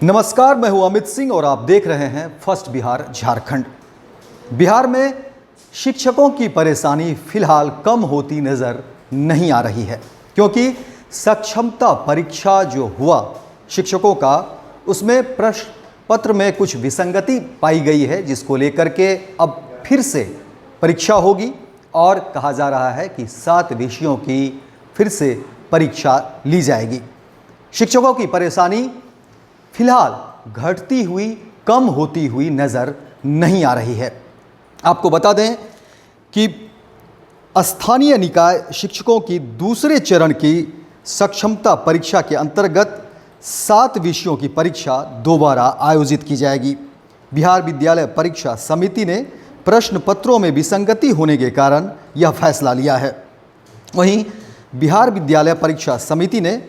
नमस्कार, मैं हूं अमित सिंह और आप देख रहे हैं फर्स्ट बिहार झारखंड। बिहार में शिक्षकों की परेशानी फिलहाल कम होती नज़र नहीं आ रही है, क्योंकि सक्षमता परीक्षा जो हुआ शिक्षकों का, उसमें प्रश्न पत्र में कुछ विसंगति पाई गई है, जिसको लेकर के अब फिर से परीक्षा होगी और कहा जा रहा है कि 7 विषयों की फिर से परीक्षा ली जाएगी। शिक्षकों की परेशानी फिलहाल घटती हुई, कम होती हुई नज़र नहीं आ रही है। आपको बता दें कि स्थानीय निकाय शिक्षकों की दूसरे चरण की सक्षमता परीक्षा के अंतर्गत 7 विषयों की परीक्षा दोबारा आयोजित की जाएगी। बिहार विद्यालय परीक्षा समिति ने प्रश्न पत्रों में विसंगति होने के कारण यह फैसला लिया है। वहीं बिहार विद्यालय परीक्षा समिति ने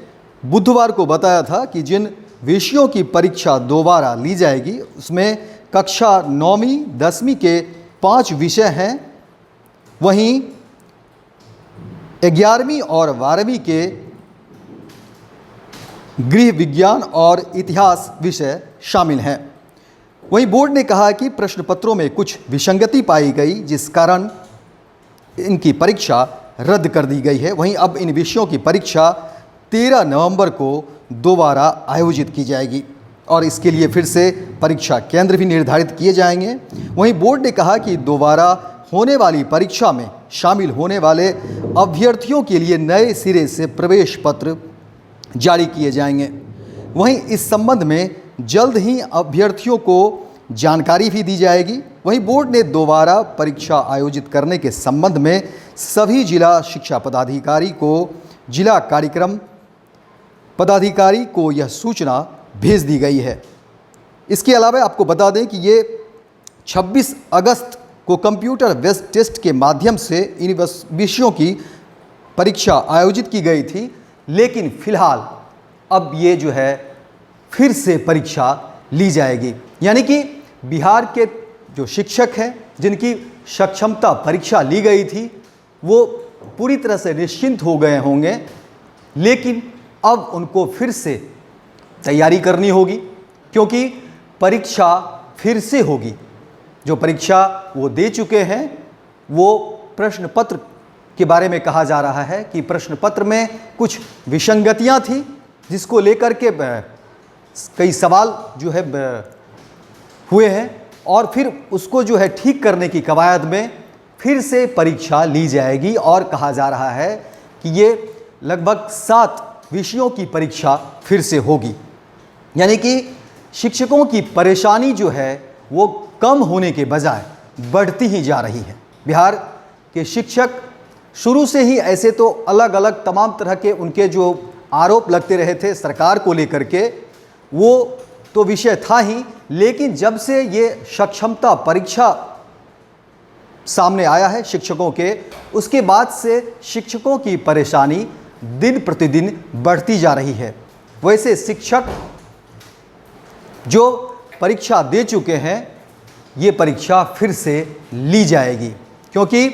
बुधवार को बताया था कि जिन विषयों की परीक्षा दोबारा ली जाएगी, उसमें कक्षा 9वीं 10वीं के 5 विषय हैं। वहीं 11वीं और 12वीं के गृह विज्ञान और इतिहास विषय शामिल हैं। वहीं बोर्ड ने कहा कि प्रश्न पत्रों में कुछ विसंगति पाई गई, जिस कारण इनकी परीक्षा रद्द कर दी गई है। वहीं अब इन विषयों की परीक्षा 13 नवंबर को दोबारा आयोजित की जाएगी और इसके लिए फिर से परीक्षा केंद्र भी निर्धारित किए जाएंगे। वहीं बोर्ड ने कहा कि दोबारा होने वाली परीक्षा में शामिल होने वाले अभ्यर्थियों के लिए नए सिरे से प्रवेश पत्र जारी किए जाएंगे। वहीं इस संबंध में जल्द ही अभ्यर्थियों को जानकारी भी दी जाएगी। वहीं बोर्ड ने दोबारा परीक्षा आयोजित करने के संबंध में सभी जिला शिक्षा पदाधिकारी को जिला कार्यक्रम पदाधिकारी को यह सूचना भेज दी गई है। इसके अलावा आपको बता दें कि ये 26 अगस्त को कंप्यूटर बेस्ड टेस्ट के माध्यम से इन विषयों की परीक्षा आयोजित की गई थी, लेकिन फिलहाल अब ये जो है फिर से परीक्षा ली जाएगी। यानी कि बिहार के जो शिक्षक हैं, जिनकी सक्षमता परीक्षा ली गई थी, वो पूरी तरह से निश्चिंत हो गए होंगे, लेकिन अब उनको फिर से तैयारी करनी होगी, क्योंकि परीक्षा फिर से होगी। जो परीक्षा वो दे चुके हैं, वो प्रश्न पत्र के बारे में कहा जा रहा है कि प्रश्न पत्र में कुछ विसंगतियां थी, जिसको लेकर के कई सवाल जो है हुए हैं और फिर उसको जो है ठीक करने की कवायद में फिर से परीक्षा ली जाएगी। और कहा जा रहा है कि ये लगभग 7 विषयों की परीक्षा फिर से होगी। यानी कि शिक्षकों की परेशानी जो है वो कम होने के बजाय बढ़ती ही जा रही है। बिहार के शिक्षक शुरू से ही ऐसे तो अलग अलग तमाम तरह के उनके जो आरोप लगते रहे थे सरकार को लेकर के, वो तो विषय था ही, लेकिन जब से ये सक्षमता परीक्षा सामने आया है शिक्षकों के, उसके बाद से शिक्षकों की परेशानी दिन प्रतिदिन बढ़ती जा रही है। वैसे शिक्षक जो परीक्षा दे चुके हैं, ये परीक्षा फिर से ली जाएगी, क्योंकि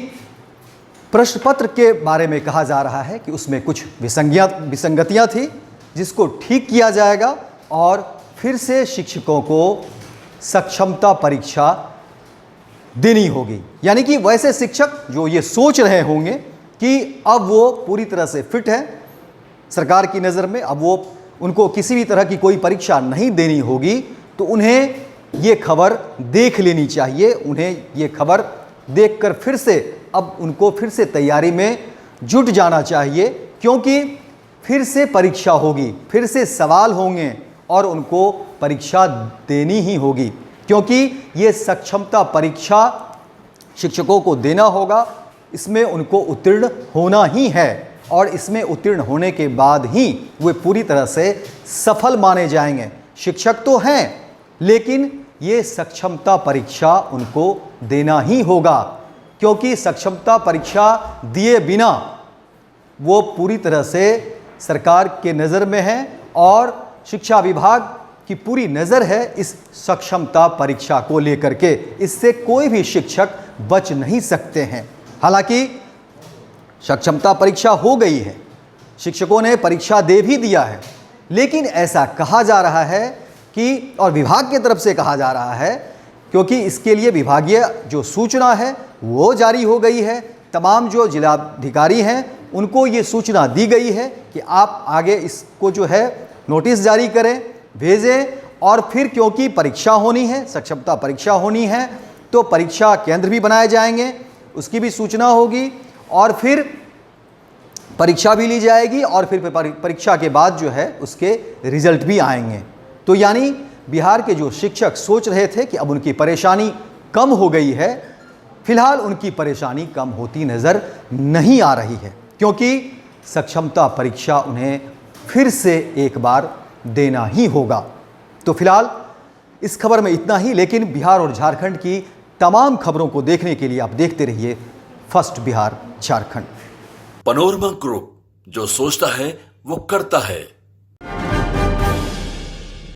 प्रश्न पत्र के बारे में कहा जा रहा है कि उसमें कुछ विसंगतियां थी, जिसको ठीक किया जाएगा और फिर से शिक्षकों को सक्षमता परीक्षा देनी होगी। यानी कि वैसे शिक्षक जो ये सोच रहे होंगे कि अब वो पूरी तरह से फिट है सरकार की नज़र में, अब वो उनको किसी भी तरह की कोई परीक्षा नहीं देनी होगी, तो उन्हें ये खबर देख लेनी चाहिए। उन्हें ये खबर देखकर फिर से अब उनको फिर से तैयारी में जुट जाना चाहिए, क्योंकि फिर से परीक्षा होगी, फिर से सवाल होंगे और उनको परीक्षा देनी ही होगी, क्योंकि ये सक्षमता परीक्षा शिक्षकों को देना होगा। इसमें उनको उत्तीर्ण होना ही है और इसमें उत्तीर्ण होने के बाद ही वे पूरी तरह से सफल माने जाएंगे। शिक्षक तो हैं, लेकिन ये सक्षमता परीक्षा उनको देना ही होगा, क्योंकि सक्षमता परीक्षा दिए बिना वो पूरी तरह से सरकार के नज़र में है और शिक्षा विभाग की पूरी नज़र है इस सक्षमता परीक्षा को लेकर के। इससे कोई भी शिक्षक बच नहीं सकते हैं। हालांकि सक्षमता परीक्षा हो गई है, शिक्षकों ने परीक्षा दे भी दिया है, लेकिन ऐसा कहा जा रहा है कि, और विभाग की तरफ से कहा जा रहा है, क्योंकि इसके लिए विभागीय जो सूचना है वो जारी हो गई है, तमाम जो जिलाधिकारी हैं उनको ये सूचना दी गई है कि आप आगे इसको जो है नोटिस जारी करें, भेजें, और फिर क्योंकि परीक्षा होनी है, सक्षमता परीक्षा होनी है, तो परीक्षा केंद्र भी बनाए जाएंगे, उसकी भी सूचना होगी, और फिर परीक्षा भी ली जाएगी, और फिर परीक्षा के बाद जो है उसके रिजल्ट भी आएंगे। तो यानी बिहार के जो शिक्षक सोच रहे थे कि अब उनकी परेशानी कम हो गई है, फिलहाल उनकी परेशानी कम होती नज़र नहीं आ रही है, क्योंकि सक्षमता परीक्षा उन्हें फिर से एक बार देना ही होगा। तो फिलहाल इस खबर में इतना ही, लेकिन बिहार और झारखंड की तमाम खबरों को देखने के लिए आप देखते रहिए first Bihar Jharkhand. Panorama group, जो सोचता है वो करता है।